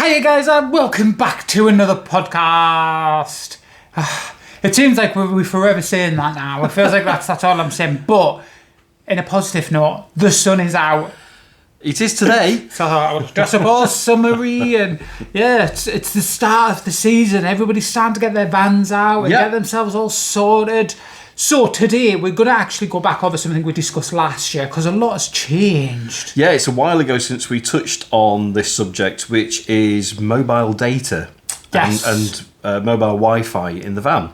Hiya guys, and welcome back to another podcast. It seems like we're forever saying that now. It feels like that's all I'm saying. But in a positive note, the sun is out. It is today. So I was dressed up all summery, and yeah, it's the start of the season. Everybody's starting to get their vans out and get themselves all sorted. So today we're going to actually go back over something we discussed last year because a lot has changed. Yeah, it's a while ago since we touched on this subject, which is mobile data and mobile Wi-Fi in the van.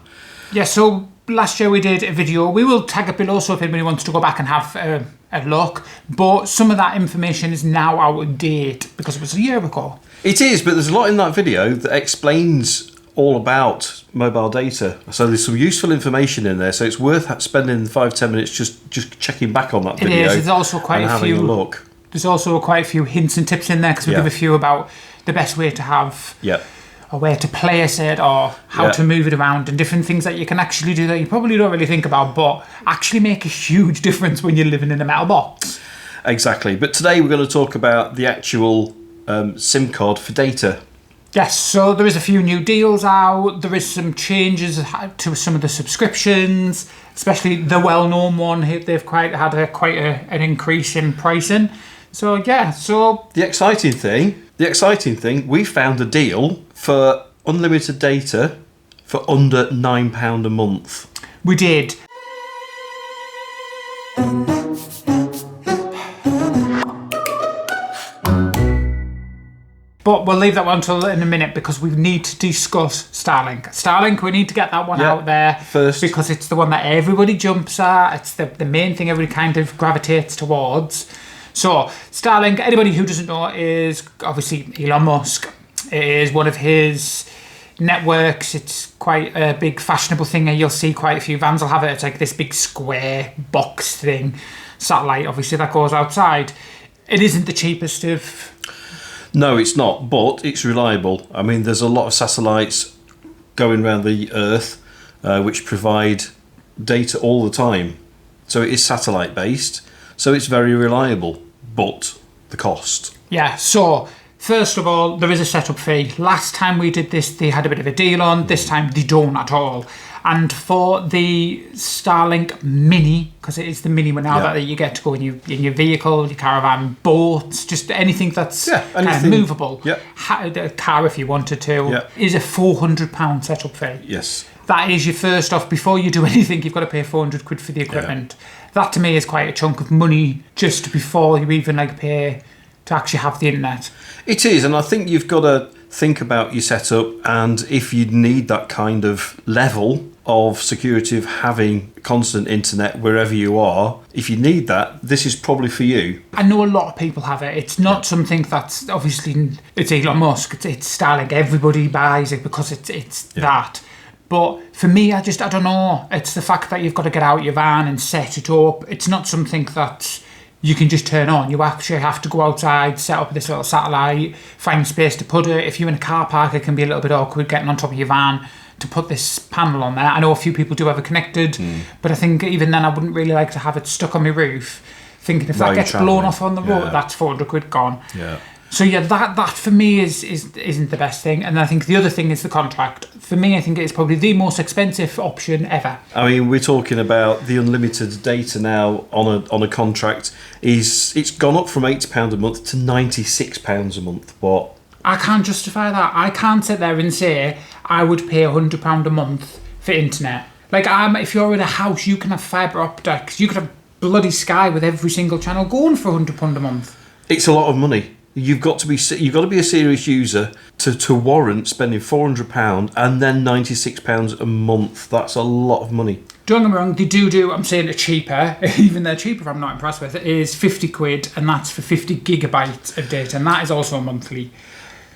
Yeah, so last year we did a video. We will tag it below so if anybody wants to go back and have a look. But some of that information is now out of date because it was a year ago. It is, but there's a lot in that video that explains all about mobile data. So there's some useful information in there. So it's worth spending 5-10 minutes just checking back on that video. It is. There's also quite a few. Having a look. There's also quite a few hints and tips in there because we give a few about the best way to have. Or where to place it, or how to move it around, and different things that you can actually do that you probably don't really think about, but actually make a huge difference when you're living in a metal box. Exactly. But today we're going to talk about the actual SIM card for data. Yes, so there is a few new deals out. There is some changes to some of the subscriptions, especially the well-known one. They've quite had an increase in pricing. So yeah, the exciting thing, we found a deal for unlimited data for under £9 a month. We did. But we'll leave that one until in a minute because we need to discuss Starlink. We need to get that one out there first because it's the one that everybody jumps at. It's the main thing everybody kind of gravitates towards. So Starlink, anybody who doesn't know, is obviously Elon Musk. It is one of his networks. It's quite a big fashionable thing, and you'll see quite a few vans will have it. It's like this big square box thing, satellite obviously that goes outside. It isn't the cheapest of... No, it's not, but it's reliable. I mean, there's a lot of satellites going around the Earth which provide data all the time. So it is satellite based, so it's very reliable, but the cost. Yeah, so first of all, there is a setup fee. Last time we did this, they had a bit of a deal on. This time, they don't at all. And for the Starlink Mini, because it is the Mini one now that you get to go in your vehicle, your caravan, boats, just anything that's kind of movable. A car if you wanted to, is a £400 setup fee. Yes. That is your first off. Before you do anything, you've got to pay 400 quid for the equipment. That to me is quite a chunk of money just before you even pay to actually have the internet. It is, and I think you've got to think about your setup, and if you need that kind of level of security of having constant internet wherever you are, if you need that, this is probably for you. I know a lot of people have it. It's not something that's obviously, it's Elon Musk, it's Starlink, everybody buys it because it's that. But for me, I don't know. It's the fact that you've got to get out your van and set it up. It's not something that you can just turn on. You actually have to go outside, set up this little satellite, find space to put it. If you're in a car park, it can be a little bit awkward getting on top of your van to put this panel on there. I know a few people do have it connected, but I think even then I wouldn't really like to have it stuck on my roof, thinking if that gets blown off on the road, that's 400 quid gone. Yeah. So that for me isn't the best thing. And I think the other thing is the contract. For me, I think it's probably the most expensive option ever. I mean, we're talking about the unlimited data now on a contract. It's gone up from £80 a month to £96 a month. What? I can't justify that. I can't sit there and say I would pay £100 a month for internet. If you're in a house, you can have fibre optics. You could have bloody Sky with every single channel going for £100 a month. It's a lot of money. You've got to be a serious user to warrant spending £400 and then £96 a month. That's a lot of money. Don't get me wrong, they do. I'm saying it cheaper. Even they're cheaper. I'm not impressed with it. Is 50 quid, and that's for 50 gigabytes of data, and that is also a monthly.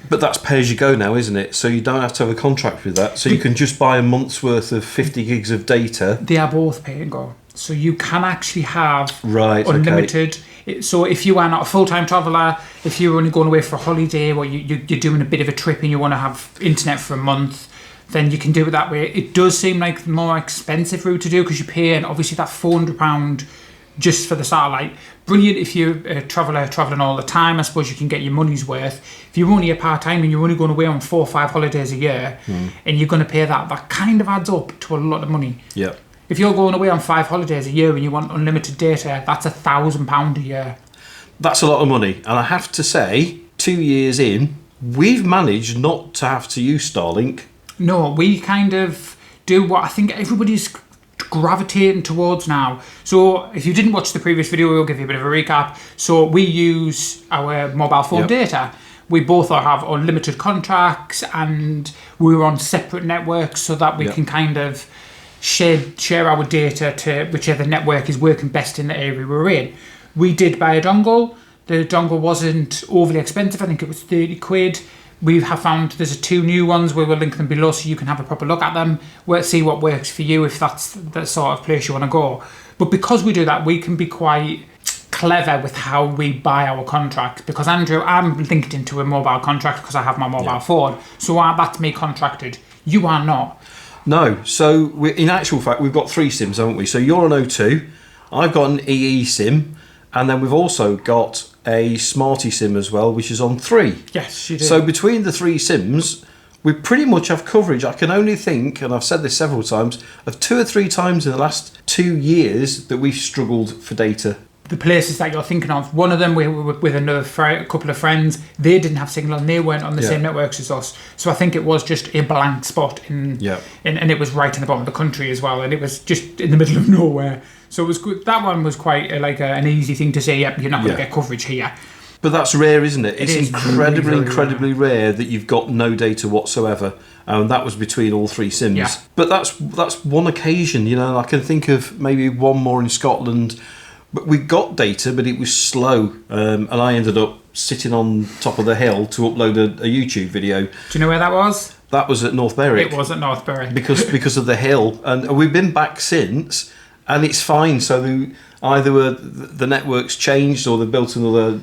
But that's pay as you go now, isn't it? So you don't have to have a contract with that. So you can just buy a month's worth of 50 gigs of data. They are both pay and go. So you can actually have unlimited. Okay. So if you are not a full-time traveller, if you're only going away for a holiday or you're doing a bit of a trip and you want to have internet for a month, then you can do it that way. It does seem like the more expensive route to do because you're paying obviously that £400 just for the satellite. Brilliant if you're a traveller travelling all the time. I suppose you can get your money's worth. If you're only a part-time and you're only going away on 4 or 5 holidays a year and you're going to pay that kind of adds up to a lot of money. Yeah. If you're going away on 5 holidays a year and you want unlimited data, that's £1,000 a year. That's a lot of money. And I have to say, 2 years in, we've managed not to have to use Starlink. No, we kind of do what I think everybody's gravitating towards now. So if you didn't watch the previous video, we'll give you a bit of a recap. So we use our mobile phone data. We both have unlimited contracts and we're on separate networks so that we can kind of share our data to whichever network is working best in the area we're in. We did buy a dongle. The dongle wasn't overly expensive. I think it was 30 quid. We have found there's 2 new ones. We will link them below so you can have a proper look at them. We'll see what works for you if that's the sort of place you want to go. But because we do that, we can be quite clever with how we buy our contracts. Because Andrew, I'm linked into a mobile contract because I have my mobile phone. So that's me contracted. You are not. No. So in actual fact, we've got 3 SIMs, haven't we? So you're on O2. I've got an EE SIM. And then we've also got a Smarty SIM as well, which is on 3. Yes, you do. So between the 3 SIMs, we pretty much have coverage. I can only think, and I've said this several times, of 2 or 3 times in the last 2 years that we've struggled for data. The places that you're thinking of, one of them we were with a couple of friends. They didn't have signal and they weren't on the same networks as us. So I think it was just a blank spot and it was right in the bottom of the country as well, and it was just in the middle of nowhere. So it was good. That one was quite an easy thing to say. Yep, you're not going to get coverage here. But that's rare, isn't it? It's incredibly rare. rare that you've got no data whatsoever. And that was between all 3 SIMs. Yeah. But that's one occasion. You know, I can think of maybe one more in Scotland. But we got data, but it was slow. And I ended up sitting on top of the hill to upload a YouTube video. Do you know where that was? That was at North Berwick. It was at North Berwick. because of the hill. And we've been back since, and it's fine. So either the network's changed or they built another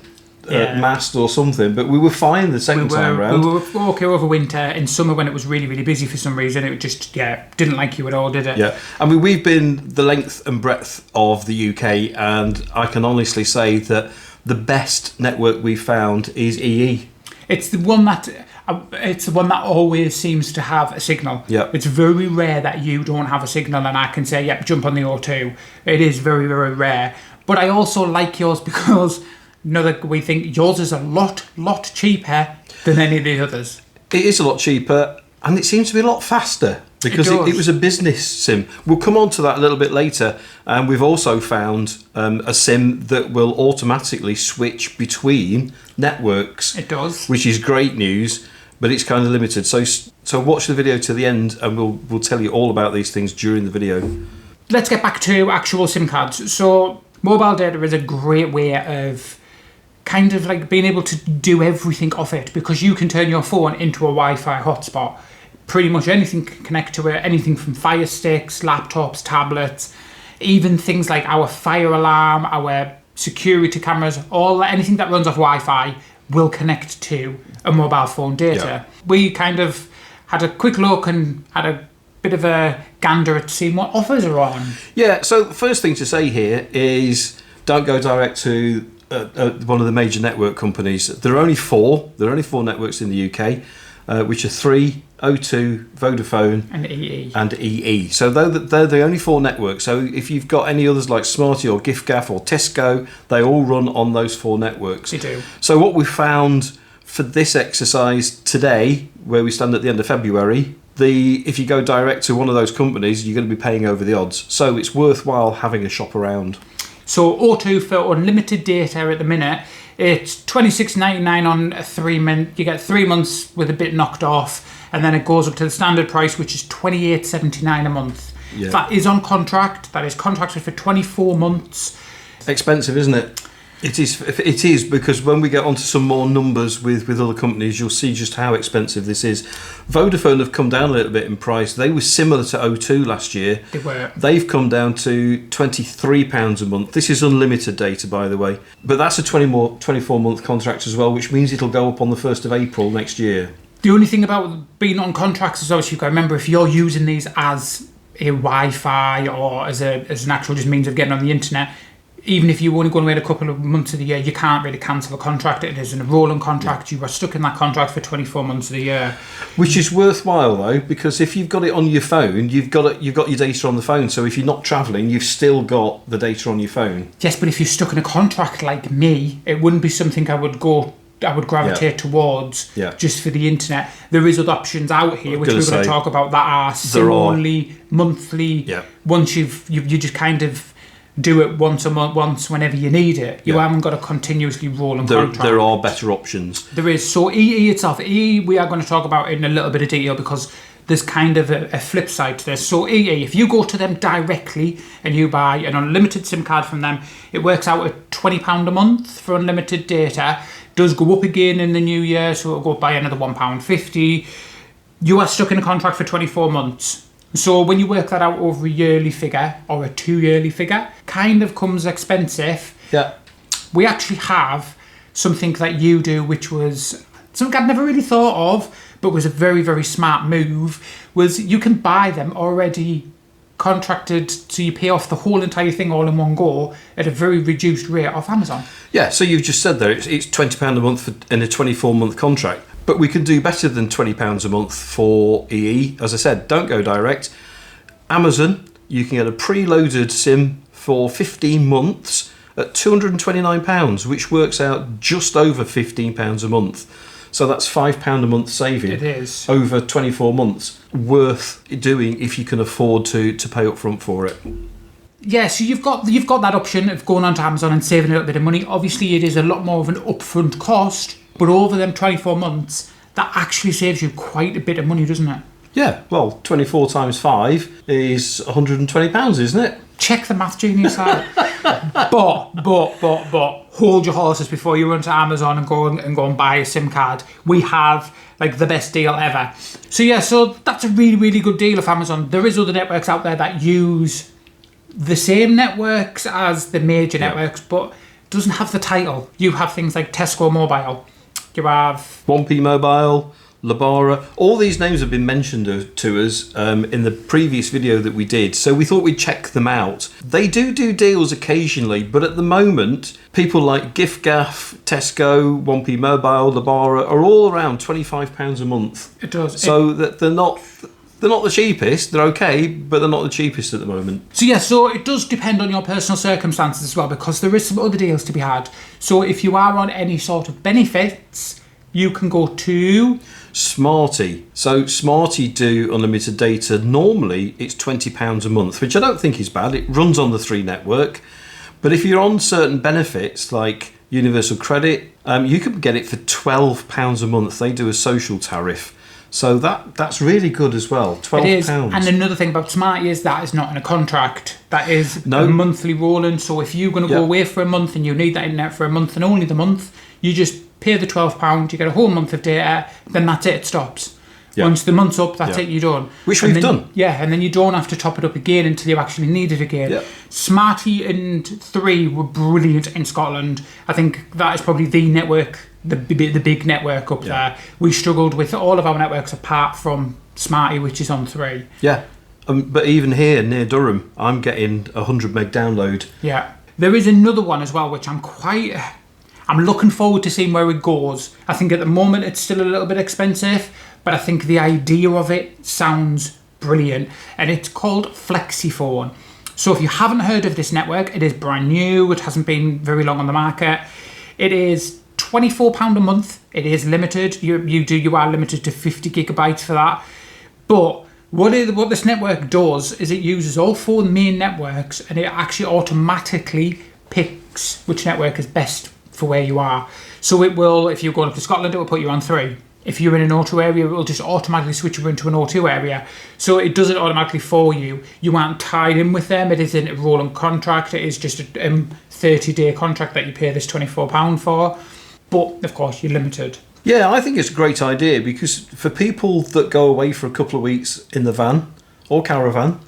mast or something. But we were fine the second time around. We were okay over winter. In summer, when it was really, really busy for some reason, it just didn't like you at all, did it? Yeah. I mean, we've been the length and breadth of the UK, and I can honestly say that the best network we've found is EE. It's the one that always seems to have a signal. Yeah. It's very rare that you don't have a signal and I can say, yep, jump on the O2. It is very, very rare. But I also like yours because we think yours is a lot cheaper than any of the others. It is a lot cheaper, and it seems to be a lot faster because it was a business SIM. We'll come on to that a little bit later, and we've also found a SIM that will automatically switch between networks. It does. Which is great news, but it's kind of limited. So watch the video to the end, and we'll tell you all about these things during the video. Let's get back to actual SIM cards. So mobile data is a great way of kind of like being able to do everything off it, because you can turn your phone into a Wi-Fi hotspot. Pretty much anything can connect to it, anything from Fire Sticks, laptops, tablets, even things like our fire alarm, our security cameras, anything that runs off Wi-Fi will connect to a mobile phone data. Yeah. We kind of had a quick look and had a bit of a gander at seeing what offers are on. Yeah, so the first thing to say here is don't go direct to one of the major network companies. There are only 4. There are only 4 networks in the UK, which are 3, O2, Vodafone, and EE. So they're the only 4 networks. So if you've got any others like Smarty or giffgaff or Tesco, they all run on those 4 networks. They do. So what we found for this exercise today, where we stand at the end of February, if you go direct to one of those companies, you're going to be paying over the odds. So it's worthwhile having a shop around. So O2 for unlimited data at the minute, it's $26.99 on 3 months. You get 3 months with a bit knocked off, and then it goes up to the standard price, which is $28.79 a month. Yeah. That is on contract. That is contracted for 24 months. Expensive, isn't it? It is, because when we get onto some more numbers with other companies, you'll see just how expensive this is. Vodafone have come down a little bit in price. They were similar to O2 last year. They were. They've come down to £23 a month. This is unlimited data, by the way. But that's a 24-month contract as well, which means it'll go up on the 1st of April next year. The only thing about being on contracts is obviously you've got to remember, if you're using these as a Wi-Fi or as an actual just means of getting on the internet, even if you only go away a couple of months of the year, you can't really cancel a contract. It isn't a rolling contract. You are stuck in that contract for 24 months of the year. Which is worthwhile though, because if you've got it on your phone, you've got your data on the phone. So if you're not travelling, you've still got the data on your phone. Yes, but if you're stuck in a contract like me, it wouldn't be something I would gravitate towards just for the internet. There is other options out here, which we're going to talk about, that are SIM-only, monthly. Once you just kind of do it once a month, once whenever you need it. You haven't got a continuously rolling contract. There are better options. There is. So EE itself, EE we are going to talk about in a little bit of detail because there's kind of a flip side to this. So EE, if you go to them directly and you buy an unlimited SIM card from them, it works out at £20 a month for unlimited data. Does go up again in the new year, so it'll go up by another £1.50. You are stuck in a contract for 24 months. So when you work that out over a yearly figure or a 2-yearly figure, kind of comes expensive. Yeah. We actually have something that you do, which was something I'd never really thought of, but was a very, very smart move, was you can buy them already contracted, so you pay off the whole entire thing all in one go at a very reduced rate off Amazon. Yeah, so you've just said there, it's £20 a month in a 24-month contract. But we can do better than £20 a month for EE. As I said, don't go direct. Amazon, you can get a preloaded SIM for 15 months at £229, which works out just over £15 a month. So that's £5 a month saving. It is. Over 24 months. Worth doing if you can afford to pay up front for it. Yeah, so you've got that option of going onto Amazon and saving a little bit of money. Obviously, it is a lot more of an upfront cost, but over them 24 months, that actually saves you quite a bit of money, doesn't it? Yeah, well, 24 times 5 is £120, isn't it? Check the math genius out. but hold your horses before you run to Amazon and go and buy a SIM card. We have like the best deal ever. So that's a really, really good deal of Amazon. There is other networks out there that use the same networks as the major networks, but doesn't have the title. You have things like Tesco Mobile. You have 1P Mobile, Lebara. All these names have been mentioned to us in the previous video that we did, so we thought we'd check them out. They do deals occasionally, but at the moment, people like GiftGaff, Tesco, 1P Mobile, Lebara are all around £25 a month. It does. So that they're not the cheapest. They're okay, but they're not the cheapest at the moment. So it does depend on your personal circumstances as well, because there is some other deals to be had. So if you are on any sort of benefits, you can go to Smarty. So Smarty do unlimited data. Normally it's £20 a month, which I don't think is bad. It runs on the Three network. But if you're on certain benefits like Universal Credit, you can get it for £12 a month. They do a social tariff. So that's really good as well. £12. It is. And another thing about Smarty is that is not in a contract. That is a monthly rolling. So if you're going to go away for a month and you need that internet for a month and only the month, you just pay the £12, you get a whole month of data, then that's it stops. Once the month's up, that's it, you're done. Which we've done. Yeah, and then you don't have to top it up again until you actually need it again. Smarty and Three were brilliant in Scotland. I think that is probably the network, the big network up there. We struggled with all of our networks apart from Smarty, which is on Three. Yeah, but even here near Durham, I'm getting 100 meg download. Yeah. There is another one as well, which I'm looking forward to seeing where it goes. I think at the moment it's still a little bit expensive, but I think the idea of it sounds brilliant. And it's called FlexiFone. So if you haven't heard of this network, it is brand new. It hasn't been very long on the market. It is £24 a month. It is limited. You are limited to 50 gigabytes for that. But what this network does is it uses all 4 main networks, and it actually automatically picks which network is best for where you are. So it will, if you're going up to Scotland, it will put you on Three. If you're in an O2 area, it will just automatically switch you into an O2 area. So it does it automatically for you. You aren't tied in with them. It isn't a rolling contract. It is just a 30-day contract that you pay this £24 for. But, of course, you're limited. Yeah, I think it's a great idea because for people that go away for a couple of weeks in the van or caravan,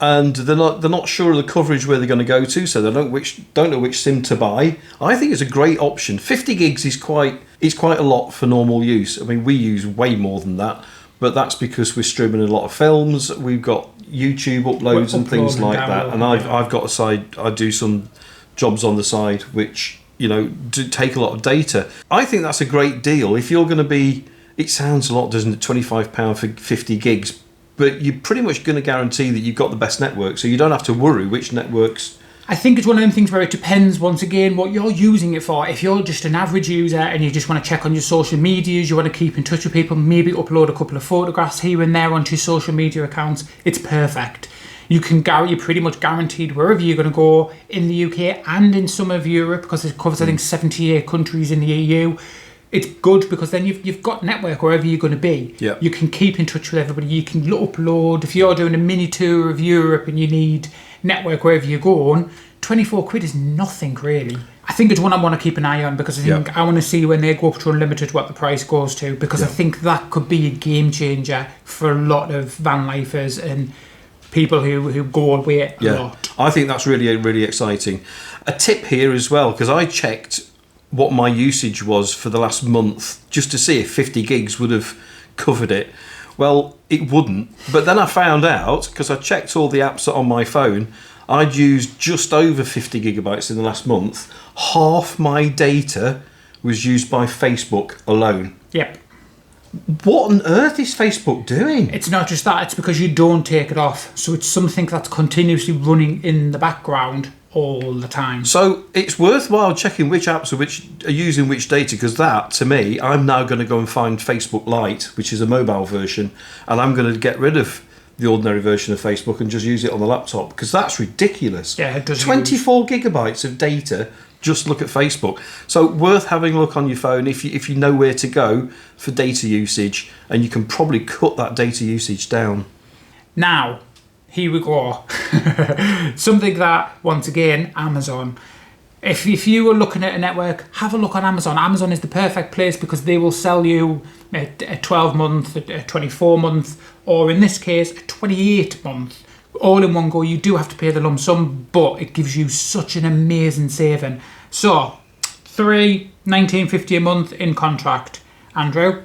and they're not sure of the coverage where they're going to go to, so they don't know which SIM to buy, I think it's a great option. 50 gigs is quite a lot for normal use. I mean, we use way more than that, but that's because we're streaming a lot of films. We've got YouTube uploads and things like that, and I've got a side. I do some jobs on the side, which, do take a lot of data. I think that's a great deal. If you're going to be, it sounds a lot, doesn't it, £25 for 50 gigs, but you're pretty much going to guarantee that you've got the best network, so you don't have to worry which networks. I think it's one of them things where it depends, once again, what you're using it for. If you're just an average user and you just want to check on your social medias, you want to keep in touch with people, maybe upload a couple of photographs here and there onto your social media accounts, it's perfect. You're pretty much guaranteed wherever you're going to go in the UK and in some of Europe, because it covers, I think, 78 countries in the EU. It's good because then you've got network wherever you're going to be. Yeah. You can keep in touch with everybody. You can upload. If you're doing a mini tour of Europe and you need network wherever you're going, 24 quid is nothing really. I think it's one I want to keep an eye on, because I think I want to see when they go up to unlimited what the price goes to, because I think that could be a game changer for a lot of van lifers and people who go away a lot. I think that's really, really exciting. A tip here as well, because I checked what my usage was for the last month just to see if 50 gigs would have covered it. Well, it wouldn't. But then I found out, because I checked all the apps on my phone, I'd used just over 50 gigabytes in the last month. Half my data was used by Facebook alone. Yep. What on earth is Facebook doing? It's not just that, it's because you don't take it off. So it's something that's continuously running in the background all the time. So it's worthwhile checking which apps are using which data, because that, to me, I'm now going to go and find Facebook Lite, which is a mobile version, and I'm going to get rid of the ordinary version of Facebook and just use it on the laptop, because that's ridiculous. Yeah, it does. 24 gigabytes of data, just look at Facebook. So worth having a look on your phone if you know where to go for data usage, and you can probably cut that data usage down. Now, here we go. Something that, once again, Amazon. If you were looking at a network, have a look on Amazon. Amazon is the perfect place because they will sell you a 12-month, a 24-month, or in this case, a 28-month. All in one go. You do have to pay the lump sum, but it gives you such an amazing saving. So, $19.50 a month in contract. Andrew?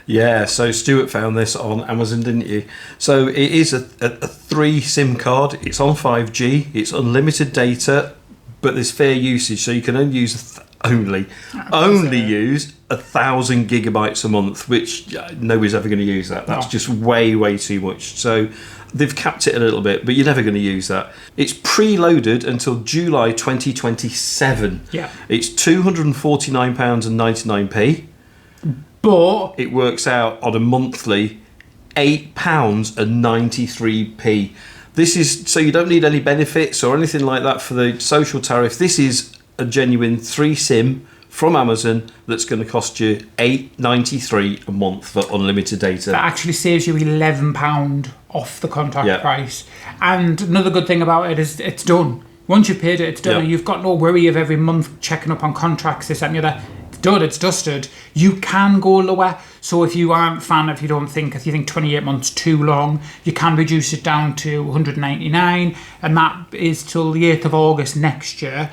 Yeah, so Stuart found this on Amazon, didn't you? So it is a 3 SIM card. It's on 5G. It's unlimited data, but there's fair usage. So you can only use use 1,000 gigabytes a month, which nobody's ever going to use that. That's just way, way too much. So they've capped it a little bit, but you're never going to use that. It's preloaded until July 2027. Yeah. It's £249.99. But it works out on a monthly £8.93. This is so you don't need any benefits or anything like that for the social tariff. This is a genuine 3 SIM from Amazon that's going to cost you $8.93 a month for unlimited data. That actually saves you £11 off the contract price. And another good thing about it is it's done. Once you've paid it, it's done. And you've got no worry of every month checking up on contracts, this, that, and the other. It's done, it's dusted. You can go lower. So if you aren't a fan, if you think 28 months too long, you can reduce it down to $199, and that is till the 8th of August next year.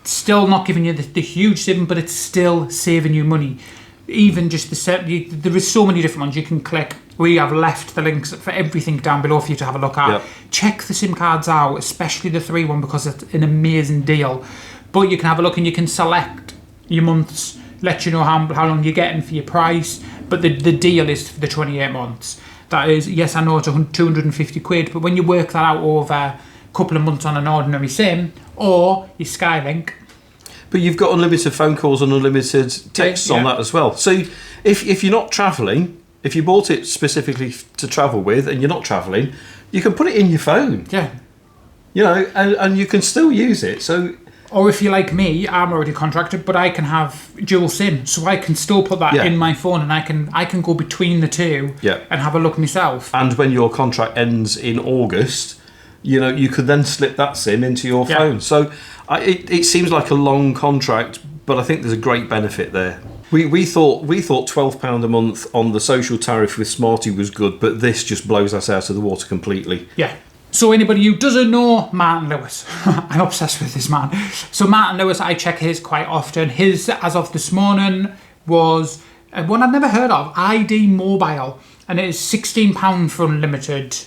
It's still not giving you the huge saving, but it's still saving you money. Even just there is so many different ones you can click. We have left the links for everything down below for you to have a look at. Yep. Check the SIM cards out, especially the 3 one, because it's an amazing deal. But you can have a look and you can select your months, let you know how long you're getting for your price. But the deal is for the 28 months. That is, yes, I know it's 250 quid, but when you work that out over a couple of months on an ordinary SIM or your Skylink. But you've got unlimited phone calls and unlimited texts on that as well. So if you're not travelling, if you bought it specifically to travel with and you're not travelling, you can put it in your phone. Yeah. You know, and you can still use it. So. Or if you're like me, I'm already contracted, but I can have dual SIM, so I can still put that in my phone, and I can go between the two and have a look myself. And when your contract ends in August, you know, you could then slip that SIM into your phone. So it seems like a long contract, but I think there's a great benefit there. We thought £12 a month on the social tariff with Smarty was good, but this just blows us out of the water completely. Yeah. So anybody who doesn't know Martin Lewis, I'm obsessed with this man. So Martin Lewis, I check his quite often. His, as of this morning, was one I'd never heard of, ID Mobile, and it is £16 for unlimited.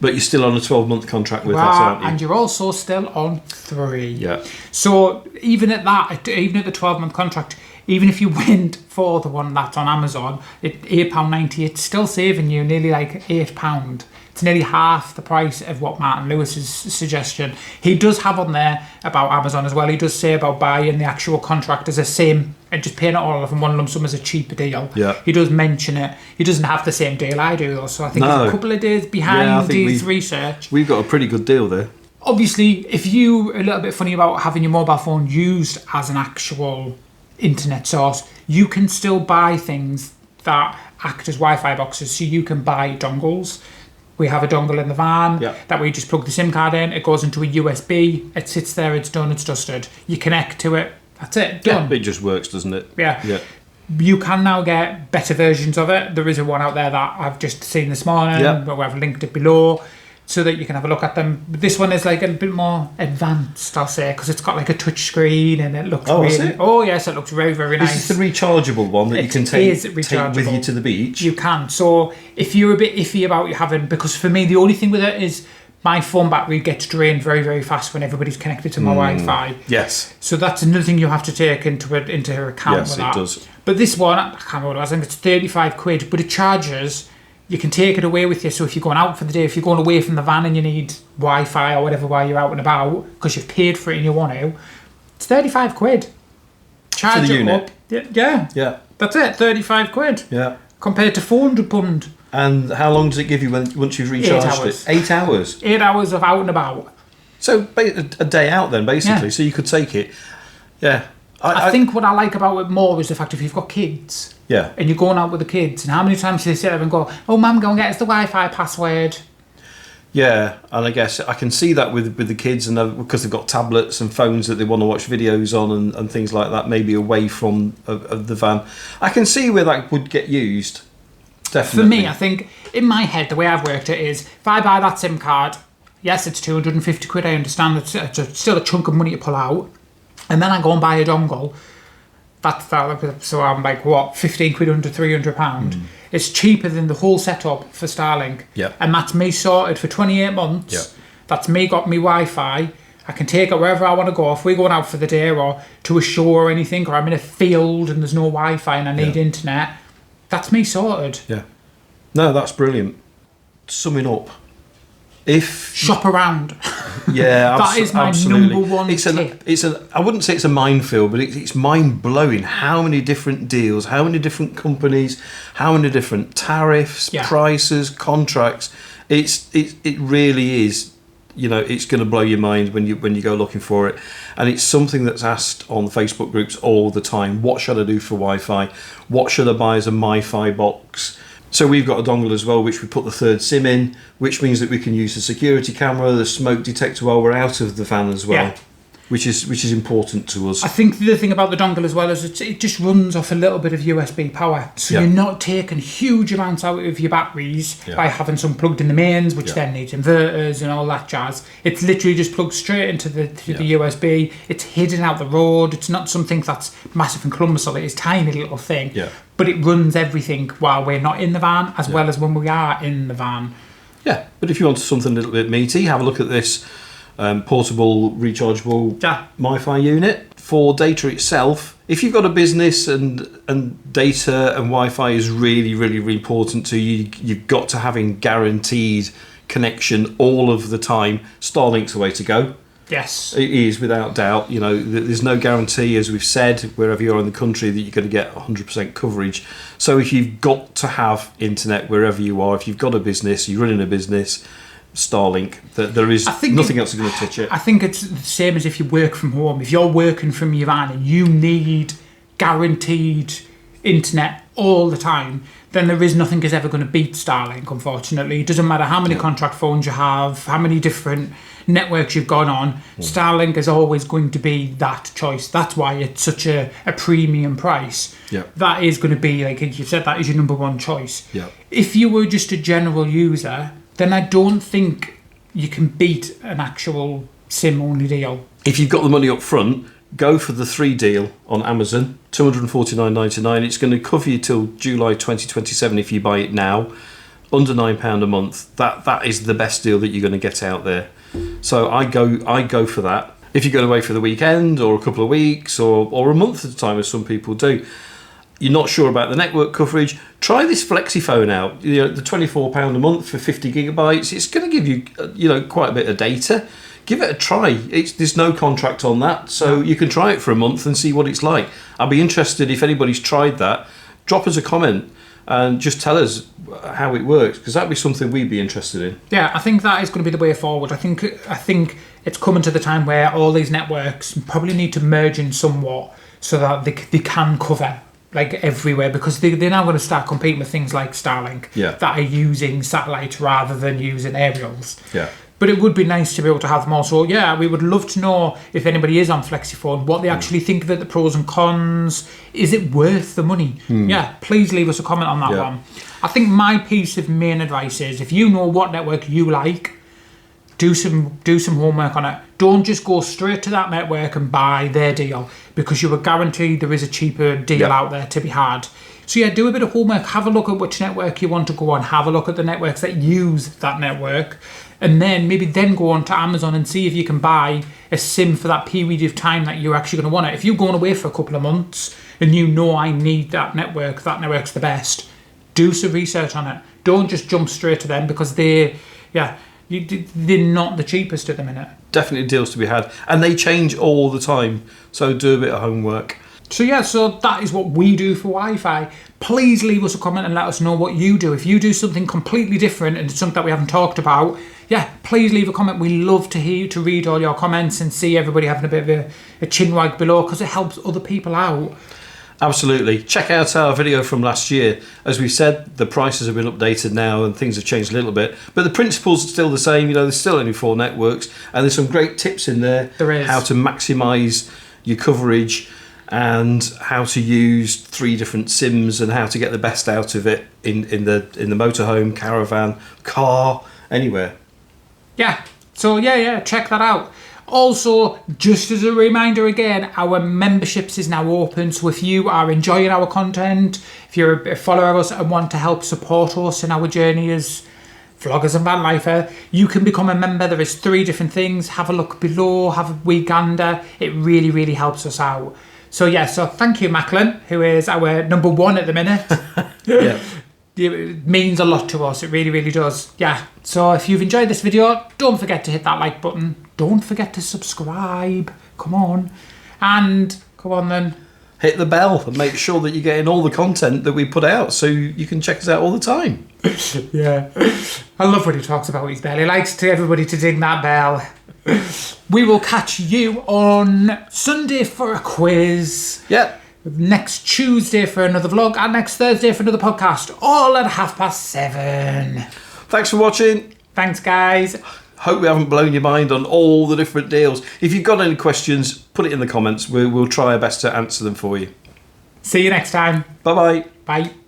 But you're still on a 12-month contract with us, Right, aren't you? and you're also still on 3. Yeah. So even at that, even at the 12-month contract, even if you went for the one that's on Amazon at £8.90, it's still saving you nearly like £8. It's nearly half the price of what Martin Lewis's suggestion. He does have on there about Amazon as well. He does say about buying the actual contract as a SIM and just paying it all off in one lump sum as a cheaper deal. Yeah. He does mention it. He doesn't have the same deal I do though, so I think he's a couple of days behind his research. We've got a pretty good deal there. Obviously, if you're a little bit funny about having your mobile phone used as an actual internet source, you can still buy things that act as Wi-Fi boxes. So you can buy dongles. We have a dongle in the van that we just plug the SIM card in. It goes into a USB. It sits there. It's done. It's dusted. You connect to it. That's it. Done. Yeah, it just works, doesn't it? Yeah. You can now get better versions of it. There is a one out there that I've just seen this morning. But I've linked it below, so that you can have a look at them. But this one is like a bit more advanced, I'll say, because it's got like a touch screen and it looks oh yes, it looks very, very nice. This is the rechargeable one that you can take with you to the beach. You can. So if you're a bit iffy about having, because for me the only thing with it is my phone battery gets drained very, very fast when everybody's connected to my Wi-Fi. Yes. So that's another thing you have to take into account. Yes, with that. it does. But this one, I can't remember what it was, I think it's 35 quid, but it charges. You can take it away with you, so if you're going out for the day, if you're going away from the van and you need Wi-Fi or whatever while you're out and about, because you've paid for it and you want to, it's 35 quid. Charge for the it unit. up. Yeah. That's it, 35 quid. Yeah. Compared to £400. And how long does it give you once you've recharged it? 8 hours. 8 hours of out and about. So a day out then, basically. So you could take it. Yeah. I think what I like about it more is the fact if you've got kids... Yeah. And you're going out with the kids, and how many times do they sit there and go, "Oh, Mum, go and get us the Wi-Fi password"? Yeah, and I guess I can see that with the kids, and because they've got tablets and phones that they want to watch videos on and things like that, maybe away from of the van. I can see where that would get used. Definitely. For me, I think in my head the way I've worked it is if I buy that SIM card, yes, it's 250 quid. I understand it's still a chunk of money to pull out, and then I go and buy a dongle. So I'm like, what, 15 quid under £300? It's cheaper than the whole setup for Starlink. Yeah. And that's me sorted for 28 months. Yeah. That's me got me Wi-Fi. I can take it wherever I want to go. If we're going out for the day or to a shore or anything, or I'm in a field and there's no Wi-Fi and I need internet, that's me sorted. Yeah. No, that's brilliant. Summing up, shop around. Yeah, that is my absolutely. number one tip. I wouldn't say it's a minefield, but it's mind blowing how many different deals, how many different companies, how many different tariffs, prices, contracts. It really is. You know, it's going to blow your mind when you go looking for it, and it's something that's asked on Facebook groups all the time. What should I do for Wi-Fi? What should I buy as a MiFi box? So we've got a dongle as well, which we put the third SIM in, which means that we can use the security camera, the smoke detector while we're out of the van as well, which is important to us. I think the other thing about the dongle as well is it just runs off a little bit of USB power, so you're not taking huge amounts out of your batteries by having some plugged in the mains, which then needs inverters and all that jazz. It's literally just plugged straight into the USB. It's hidden out the road. It's not something that's massive and cumbersome. It's a tiny little thing. Yeah. But it runs everything while we're not in the van, as well as when we are in the van. Yeah, but if you want something a little bit meaty, have a look at this portable, rechargeable MiFi unit. For data itself, if you've got a business and data and Wi-Fi is really, really, really important to you, you've got to have guaranteed connection all of the time. Starlink's the way to go. Yes. It is, without doubt. You know, there's no guarantee, as we've said, wherever you are in the country, that you're going to get 100% coverage. So if you've got to have internet wherever you are, if you've got a business, you're running a business, Starlink, there is nothing else is going to touch it. I think it's the same as if you work from home. If you're working from your van and you need guaranteed internet all the time, then there is nothing is ever going to beat Starlink, unfortunately. It doesn't matter how many contract phones you have, how many different networks you've gone on, Starlink is always going to be that choice. That's why it's such a premium price. That is going to be, like you said, that is your number one choice. If you were just a general user, then I don't think you can beat an actual SIM-only deal. If you've got the money up front, go for the 3 deal on Amazon, $249.99. It's going to cover you till July 2027 if you buy it now. under £9 a month, that is the best deal that you're going to get out there. So I go for that. If you're going away for the weekend or a couple of weeks or a month at a time, as some people do, you're not sure about the network coverage, try this FlexiFone out. You know, the £24 a month for 50 gigabytes, it's going to give you, quite a bit of data. Give it a try. There's no contract on that, so you can try it for a month and see what it's like. I'd be interested if anybody's tried that. Drop us a comment and just tell us how it works, because that'd be something we'd be interested in. Yeah, I think that is going to be the way forward. I think it's coming to the time where all these networks probably need to merge in somewhat so that they can cover like everywhere, because they're now going to start competing with things like Starlink that are using satellites rather than using aerials. Yeah. But it would be nice to be able to have them all. So yeah, we would love to know if anybody is on FlexiFone, what they actually think of it, the pros and cons. Is it worth the money? Yeah, please leave us a comment on that one. I think my piece of main advice is, if you know what network you like, do some homework on it. Don't just go straight to that network and buy their deal, because you are guaranteed there is a cheaper deal out there to be had. So yeah, do a bit of homework. Have a look at which network you want to go on. Have a look at the networks that use that network. And then maybe go on to Amazon and see if you can buy a SIM for that period of time that you're actually going to want it. If you're going away for a couple of months and you know I need that network's the best, do some research on it. Don't just jump straight to them, because they're not the cheapest at the minute. Definitely deals to be had. And they change all the time, so do a bit of homework. So yeah, so that is what we do for Wi-Fi. Please leave us a comment and let us know what you do. If you do something completely different and it's something that we haven't talked about, yeah, please leave a comment. We love to read all your comments and see everybody having a bit of a chinwag below, because it helps other people out. Absolutely. Check out our video from last year. As we said, the prices have been updated now and things have changed a little bit, but the principles are still the same. You know, there's still only 4 networks, and there's some great tips in there. There is. How to maximise your coverage, and how to use 3 different SIMs, and how to get the best out of it in the motorhome, caravan, car, anywhere. Yeah. So yeah, check that out. Also, just as a reminder again, our memberships is now open. So if you are enjoying our content, if you're a follower of us and want to help support us in our journey as vloggers and van lifer, you can become a member. There is 3 different things. Have a look below, have a wee gander. It really, really helps us out. So yeah, so thank you, Macklin, who is our number 1 at the minute. Yeah. It means a lot to us. It really, really does. Yeah. So if you've enjoyed this video, don't forget to hit that like button. Don't forget to subscribe. Come on. And come on then. Hit the bell and make sure that you're getting all the content that we put out, so you can check us out all the time. Yeah. I love when he talks about his bell. He likes everybody to ding that bell. We will catch you on Sunday for a quiz. Yep. Next Tuesday for another vlog, and next Thursday for another podcast, all at 7:30. Thanks for watching. Thanks, guys. Hope we haven't blown your mind on all the different deals. If you've got any questions, put it in the comments. We'll try our best to answer them for you. See you next time. Bye-bye. Bye.